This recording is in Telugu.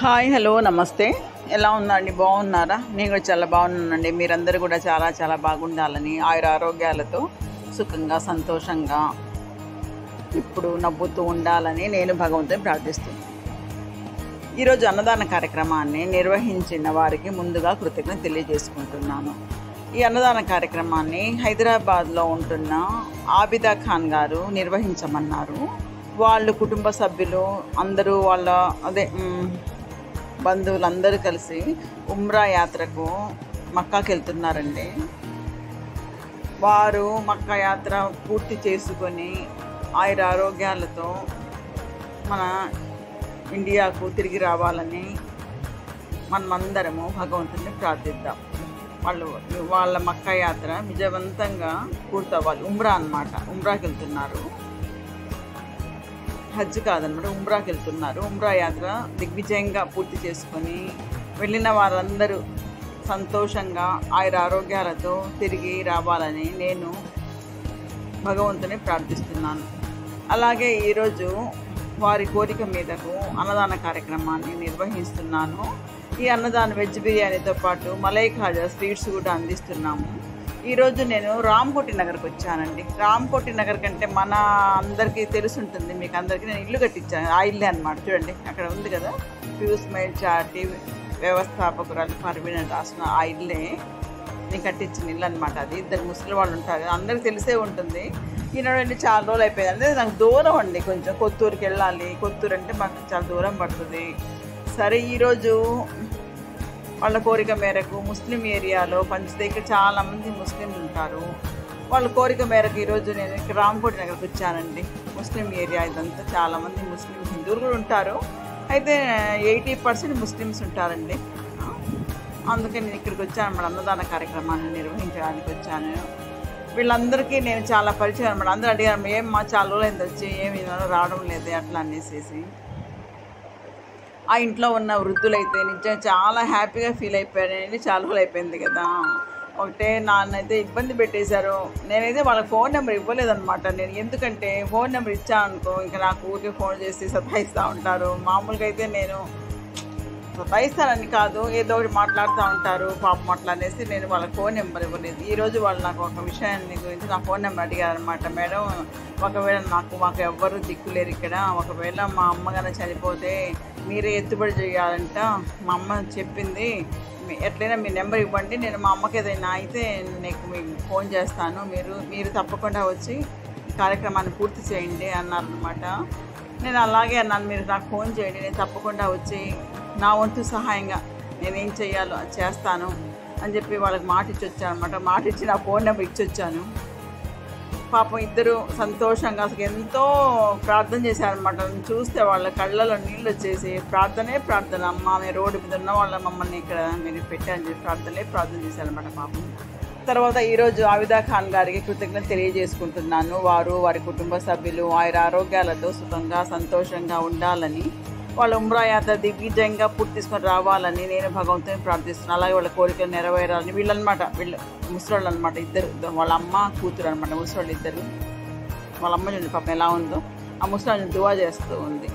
హాయ్ హలో నమస్తే. ఎలా ఉన్నారండి? బాగున్నారా? నేను కూడా చాలా బాగున్నానండి. మీరందరూ కూడా చాలా చాలా బాగుండాలని, ఆరోగ్యాలతో సుఖంగా సంతోషంగా ఇప్పుడు నవ్వుతూ ఉండాలని నేను భగవంతుని ప్రార్థిస్తున్నాను. ఈరోజు అన్నదాన కార్యక్రమాన్ని నిర్వహించిన వారికి ముందుగా కృతజ్ఞత తెలియజేసుకుంటున్నాను. ఈ అన్నదాన కార్యక్రమాన్ని హైదరాబాద్లో ఉంటున్న ఆబిదా ఖాన్ గారు నిర్వహించమన్నారు. వాళ్ళు కుటుంబ సభ్యులు అందరూ బంధువులందరూ కలిసి ఉమ్రా యాత్రకు మక్కాకి వెళ్తున్నారండి. వారు మక్కా యాత్ర పూర్తి చేసుకొని ఆరోగ్యాలతో మన ఇండియాకు తిరిగి రావాలని మనమందరము భగవంతుని ప్రార్థిద్దాం. వాళ్ళ మక్కా యాత్ర విజయవంతంగా పూర్తవ్వాలి. ఉమ్రా అన్నమాట. ఉమ్రాకి వెళ్తున్నారు, హజ్ కాదనమాట, ఉమ్రాకి వెళ్తున్నారు. ఉమ్రా యాత్ర దిగ్విజయంగా పూర్తి చేసుకొని వెళ్ళిన వారందరూ సంతోషంగా ఆరోగ్యాలతో తిరిగి రావాలని నేను భగవంతుని ప్రార్థిస్తున్నాను. అలాగే ఈరోజు వారి కోరిక మీదకు అన్నదాన కార్యక్రమాన్ని నిర్వహిస్తున్నాను. ఈ అన్నదాన వెజ్ బిర్యానీతో పాటు మలై ఖాజా స్వీట్స్ కూడా అందిస్తున్నాము. ఈరోజు నేను రామ్కోటి నగర్కి వచ్చానండి. రామ్కోటి నగర్ కంటే మన అందరికీ తెలుసుంటుంది, మీకు అందరికీ నేను ఇల్లు కట్టించాను. ఆ ఇల్లే అనమాట. చూడండి అక్కడ ఉంది కదా, పీయూష్ మైల్ చారిటీ వ్యవస్థాపకురాలు పర్వీన్ రాసిన ఆ ఇల్లే నేను కట్టించిన ఇల్లు అనమాట. అది ఇద్దరు ముస్లిం వాళ్ళు ఉంటారు, అందరికీ తెలిసే ఉంటుంది. ఈనాడు వెళ్ళి చాలా రోజులు అయిపోయింది. అంటే నాకు దూరం అండి, కొంచెం కొత్తూరుకి వెళ్ళాలి. కొత్తూరు అంటే మాకు చాలా దూరం పడుతుంది. సరే, ఈరోజు వాళ్ళ కోరిక మేరకు ముస్లిం ఏరియాలో ఇక్కడ చాలామంది ముస్లింలు ఉంటారు. వాళ్ళ కోరిక మేరకు ఈరోజు నేను ఇక్కడ రామ్కోటి నగర్కి వచ్చానండి. ముస్లిం ఏరియా ఇదంతా, చాలామంది ముస్లిం హిందువులు కూడా ఉంటారు. అయితే 80% ముస్లిమ్స్ ఉంటారండి. అందుకే నేను ఇక్కడికి వచ్చాను అన్నమాట. అన్నదాన కార్యక్రమాన్ని నిర్వహించడానికి వచ్చాను. వీళ్ళందరికీ నేను చాలా పరిచయం అనమాట. అందరూ అడిగారు, ఏమ్మా చాలా రోజులైంది వచ్చి, ఏమి రావడం లేదే అట్లా అనేసి. ఆ ఇంట్లో ఉన్న వృద్ధులైతే నిజంగా చాలా హ్యాపీగా ఫీల్ అయిపోయానండి. చాలా రోజులు అయిపోయింది కదా. ఒకటే నాన్నైతే ఇబ్బంది పెట్టేశారు. నేనైతే వాళ్ళకి ఫోన్ నెంబర్ ఇవ్వలేదన్నమాట. నేను ఎందుకంటే ఫోన్ నెంబర్ ఇచ్చాను అనుకో, ఇంకా నాకు ఊరికే ఫోన్ చేసి సతాయిస్తూ ఉంటారు. మామూలుగా అయితే నేను సతాయిస్తానని కాదు, ఏదో ఒకటి మాట్లాడుతూ ఉంటారు పాపం అట్లా అనేసి నేను వాళ్ళకి ఫోన్ నెంబర్ ఇవ్వలేదు. ఈరోజు వాళ్ళు నాకు ఒక విషయాన్ని గురించి నా ఫోన్ నెంబర్ అడిగారనమాట. మేడం, ఒకవేళ మాకు ఎవ్వరూ దిక్కులేరు ఇక్కడ, ఒకవేళ మా అమ్మగానే చనిపోతే మీరే ఎత్తుబడి చేయాలంట. మా అమ్మ చెప్పింది, ఎట్లయినా మీ నెంబర్ ఇవ్వండి, నేను మా అమ్మకి ఏదైనా అయితే నీకు మీకు ఫోన్ చేస్తాను, మీరు తప్పకుండా వచ్చి ఈ కార్యక్రమాన్ని పూర్తి చేయండి అన్నారనమాట. నేను అలాగే అన్నాను, మీరు నాకు ఫోన్ చేయండి, నేను తప్పకుండా వచ్చి నా వంతు సహాయంగా నేనేం చేయాలో అది చేస్తాను అని చెప్పి వాళ్ళకి మాట ఇచ్చి వచ్చాను అనమాట. మాట ఇచ్చి నా ఫోన్ నెంబర్ ఇచ్చి వచ్చాను. పాపం ఇద్దరు సంతోషంగా అసలు ఎంతో ప్రార్థన చేశారనమాట. చూస్తే వాళ్ళ కళ్ళలో నీళ్ళు వచ్చేసి ప్రార్థన, అమ్మ మేము రోడ్డు మీద ఉన్న వాళ్ళ మమ్మల్ని ఇక్కడ మీరు పెట్టారని చెప్పి ప్రార్థన చేశారనమాట పాపం. తర్వాత ఈరోజు ఆబిదా ఖాన్ గారికి కృతజ్ఞత తెలియజేసుకుంటున్నాను. వారి కుటుంబ సభ్యులు ఆరోగ్యాలతో సుఖంగా సంతోషంగా ఉండాలని, వాళ్ళ ఉమ్రా యాత్ర దిగ్విజయంగా పూర్తి తీసుకొని రావాలని నేను భగవంతుని ప్రార్థిస్తున్నాను. అలాగే వాళ్ళ కోరికలు నెరవేరాలని వీళ్ళు ముసలోళ్ళు అనమాట. ఇద్దరు, వాళ్ళ అమ్మ కూతురు అనమాట. ముసలోళ్ళు ఇద్దరు. వాళ్ళ అమ్మ చూడండి పాపం ఎలా ఉందో. ఆ ముసలోళ్ళని దువా చేస్తూ ఉంది.